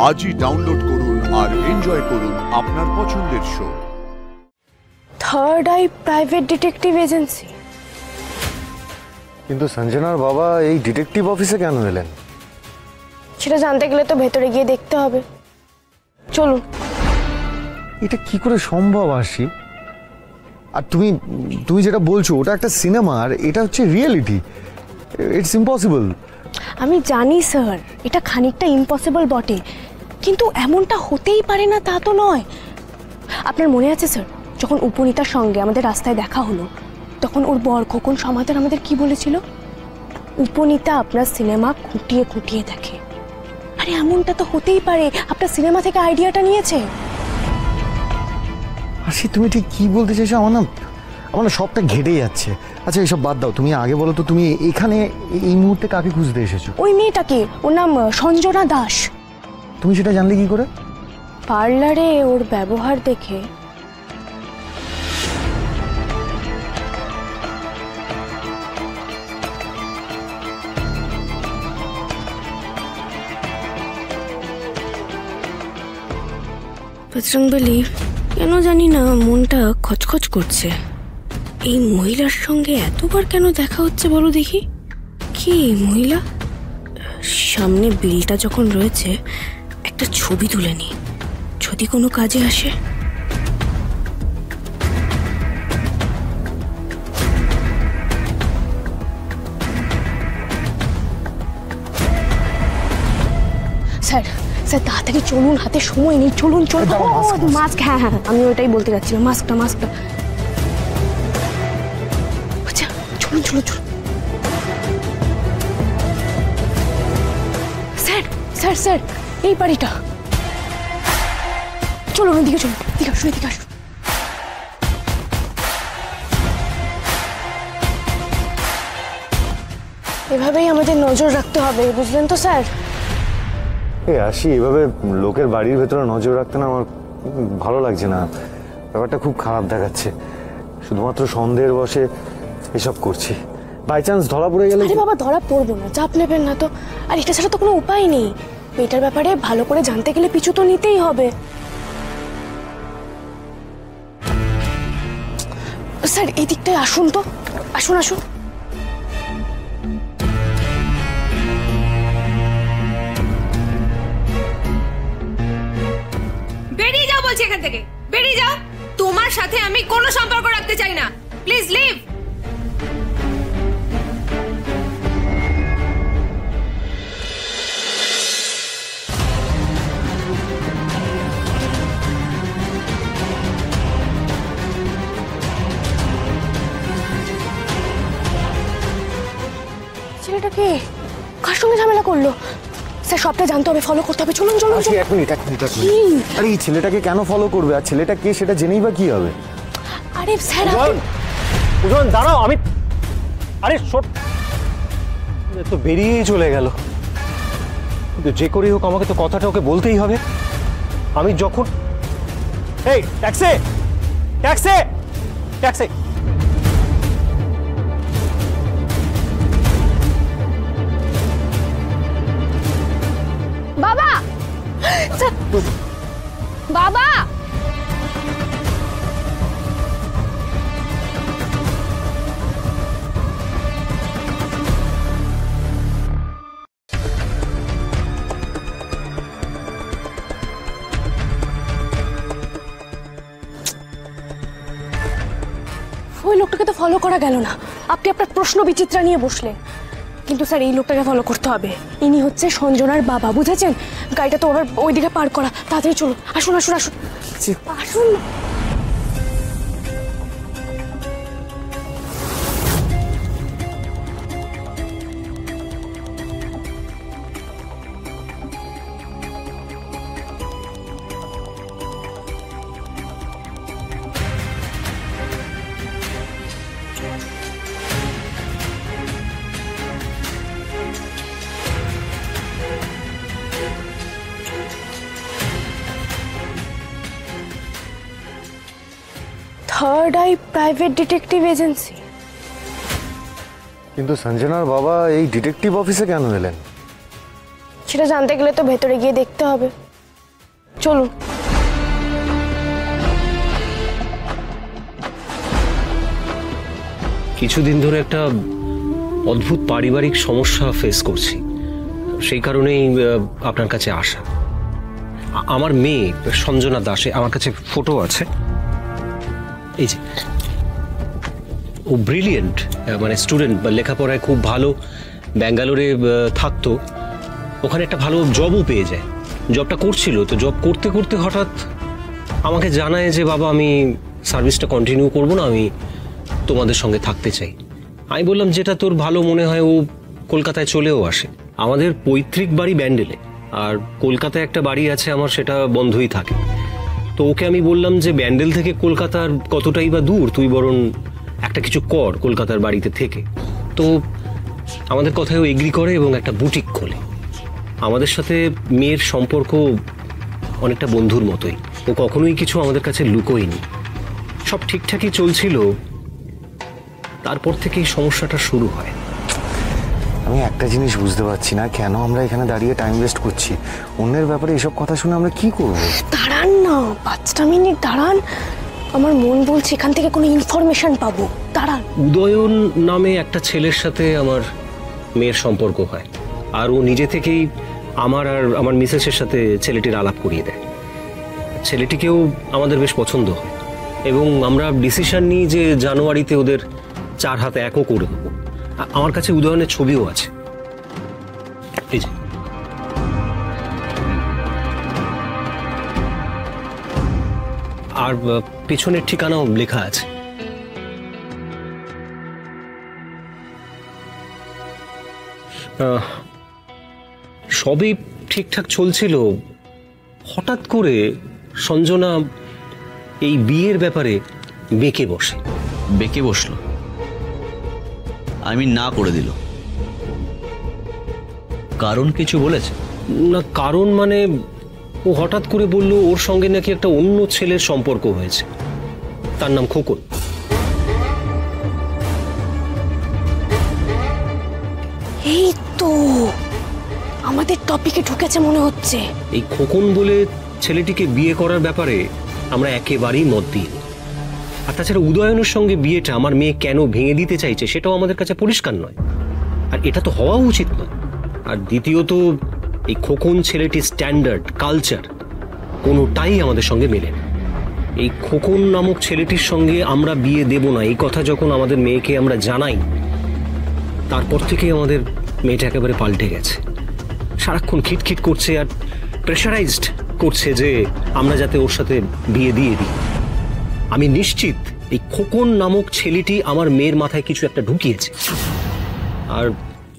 আজই ডাউনলোড করুন আর এনজয় করুন আপনার পছন্দের show. Third eye private detective agency. কিন্তু সঞ্জনার বাবা এই ডিটেকটিভ অফিসে কেন এলেন? সেটা জানতে গেলে তো ভেতরে গিয়ে দেখতে হবে। চলুন। এটা কি করে সম্ভব আশি? আর তুমি যেটা বলছো ওটা একটা সিনেমা, আর এটা হচ্ছে রিয়েলিটি। It's impossible. আমি জানি স্যার, এটা খানিকটা ইম্পসিবল বটে, কিন্তু এমনটা হতেই পারে না তা তো নয়। আপনার মনে আছে স্যার, যখন উপনীতার সঙ্গে আমাদের রাস্তায় দেখা হলো, তখন ওর বর খোকন সমাদার আমাদের কি বলেছিল? উপনীতা আপনার সিনেমা খুঁটিয়ে খুঁটিয়ে দেখে। আরে এমনটা তো হতেই পারে আপনার সিনেমা থেকে আইডিয়াটা নিয়েছে। আশি তুমি ঠিক কি বলতে চাইছো? আমার না সবটা ঘেটে যাচ্ছে। আচ্ছা এইসব বাদ দাও, তুমি আগে বলো তো, তুমি এখানে এই মুহূর্তে কাকে খুঁজতে এসেছো? ওই মেয়েটাকে, ওর নাম সঞ্জনা দাস। তুমি সেটা জানলে কি করে? পার্লারে ওর ব্যবহার দেখে। বজরংবলী, কেন জানি না মনটা খচখচ করছে। এই মহিলার সঙ্গে এতবার কেন দেখা হচ্ছে বলো দেখি। কি মহিলা? সামনে বিলটা যখন রয়েছে, একটা ছবি তুলে নি, যদি কোনো কাজে আসে। স্যার স্যার তাড়াতাড়ি চলুন, হাতে সময় নেই, চলুন চলুন। মাস্ক, হ্যাঁ হ্যাঁ আমি ওইটাই বলতে যাচ্ছিলাম, মাস্কটা। আচ্ছা চলুন চলুন চলুন। স্যার স্যার স্যার এই বাড়িটা। চলুন ওইদিকে, চলুন এদিকে আসুন, এদিকে আসুন। এভাবেই আমাদের নজর রাখতে হবে, বুঝলেন তো স্যার? আসি, এভাবে লোকের বাড়ির ভেতরে নজর রাখতে না আমার ভালো লাগছে না। ব্যাপারটা খুব খারাপ দেখাচ্ছে। শুধুমাত্র সন্দেহের বশে এসব করছি। বাই চান্স ধরা পড়ে গেলে? আরে বাবা, ধরা পড়বো না, চাপ নেবেন না তো। আর এটা ছাড়া তো কোনো উপায় নেই। মেয়েটার ব্যাপারে ভালো করে জানতে গেলে পিছু তো নিতেই হবে। স্যার এই দিকটায় আসুন তো, আসুন আসুন। বেরিয়ে যাও বলছি, এখান থেকে বেরিয়ে যাও। তোমার সাথে আমি কোনো সম্পর্ক রাখতে চাই না, প্লিজ লিভ। ছেলেটাকে কার সঙ্গে ঝামেলা করলো? স্যার সবটা জানতে হবে, ফলো করতে হবে। চলুন চলুন। এক মিনিট। আরে এই ছেলেটাকে কেন ফলো করবে? আর ছেলেটা কে সেটা জেনেই বা কি হবে? আরে স্যার উজন দাঁড়াও, আমি আরে তো বেরিয়েই চলে গেল। কিন্তু যে করেই হোক আমাকে তো কথাটা ওকে বলতেই হবে। আমি যখন এই ট্যাক্সি ট্যাক্সি ট্যাক্সি বাবা, বাবা ওই লোকটাকে তো ফলো করা গেল না। আপনি আপনার প্রশ্ন বিচিত্রা নিয়ে বসলেন। কিন্তু স্যার এই লোকটাকে ফলো করতে হবে। ইনি হচ্ছে সঞ্জনার বাবা, বুঝেছেন? গাড়িটা তো আবার ওইদিকে পার্ক করা। তাড়াতাড়ি চলুন, আসুন আসুন আসুন আসুন। Third eye private detective agency. কিন্তু সঞ্জনার বাবা এই ডিটেকটিভ অফিসে কেন এলেন? সেটা জানতে গেলে তো ভেতরে গিয়ে দেখতে হবে। চলুন। কিছুদিন ধরে একটা অদ্ভুত পারিবারিক সমস্যা ফেস করছি, সেই কারণেই আপনার কাছে আসা। আমার মেয়ে সঞ্জনা দাসে, আমার কাছে ফটো আছে, এই যে, ও ব্রিলিয়েন্ট, মানে স্টুডেন্ট, বা লেখাপড়ায় খুব ভালো, ব্যাঙ্গালোরে থাকতো, ওখানে একটা ভালো জবও পেয়ে যায়, জবটা করছিল, তো জব করতে করতে হঠাৎ আমাকে জানায় যে বাবা আমি সার্ভিসটা কন্টিনিউ করবো না, আমি তোমাদের সঙ্গে থাকতে চাই। আমি বললাম যেটা তোর ভালো মনে হয়। ও কলকাতায় চলেও আসে। আমাদের পৈতৃক বাড়ি ব্যান্ডেলে, আর কলকাতায় একটা বাড়ি আছে আমার, সেটা বন্ধই থাকে। তো ওকে আমি বললাম যে ব্যান্ডেল থেকে কলকাতার কতটাই বা দূর, তুই বরং একটা কিছু কর কলকাতার বাড়িতে থেকে। তো আমাদের কথায় ও এগ্রি করে এবং একটা বুটিক খোলে। আমাদের সাথে মেয়ের সম্পর্ক অনেকটা বন্ধুর মতোই, ও কখনোই কিছু আমাদের কাছে লুকোয়নি, সব ঠিকঠাকই চলছিল। তারপর থেকে এই সমস্যাটা শুরু হয়। আমি একটা জিনিস বুঝতে পারছি না, কেন আমরা এখানে দাঁড়িয়ে টাইম ওয়েস্ট করছি? অন্যের ব্যাপারে এসব কথা শুনে আমরা কি করব? দাঁড়ান না, 5টা মিনিট দাঁড়ান। আমার মন বলছে এখান থেকে কোনো ইনফরমেশন পাবো। দাঁড়ান। উদয়ন নামে একটা ছেলের সাথে আমার মেয়ের সম্পর্ক হয়, আর ও নিজে থেকেই আমার আর আমার মিসেসের সাথে ছেলেটির আলাপ করিয়ে দেয়। ছেলেটিকেও আমাদের বেশ পছন্দ হয়, এবং আমরা ডিসিশন নিই যে জানুয়ারিতে ওদের 4 হাতে 1ও করে দেবো। আমার কাছে উদয়নের ছবিও আছে, এই যে। আর পেছনের ঠিকানাও লেখা আছে। সবই ঠিকঠাক চলছিল, হঠাৎ করে সঞ্জনা এই বিয়ের ব্যাপারে বেঁকে বসে। বেঁকে বসলো? আমি না করে দিল? কারণ কিছু বলেছে? না, কারণ মানে ও হঠাৎ করে বলল ওর সঙ্গে নাকি একটা অন্য ছেলের সম্পর্ক হয়েছে, তার নাম খোকন। এই তো আমাদের টপিকে ঢুকেছে মনে হচ্ছে। এই খোকন বলে ছেলেটিকে বিয়ে করার ব্যাপারে আমরা একেবারেই মত দিই। আর তাছাড়া উদয়নের সঙ্গে বিয়েটা আমার মেয়ে কেন ভেঙে দিতে চাইছে সেটাও আমাদের কাছে পরিষ্কার নয়, আর এটা তো হওয়া উচিত নয়। আর দ্বিতীয়ত এই খোকন ছেলেটির স্ট্যান্ডার্ড, কালচার কোনোটাই আমাদের সঙ্গে মেলে না। এই খোকন নামক ছেলেটির সঙ্গে আমরা বিয়ে দেব না, এই কথা যখন আমাদের মেয়েকে আমরা জানাই, তারপর থেকেই আমাদের মেয়েটা একেবারে পাল্টে গেছে। সারাক্ষণ খিটখিট করছে আর প্রেশারাইজড করছে যে আমরা যাতে ওর সাথে বিয়ে দিয়ে দিই। আমি নিশ্চিত এই খোকন নামক ছেলেটি আমার মেয়ের মাথায় কিছু একটা ঢুকিয়েছে। আর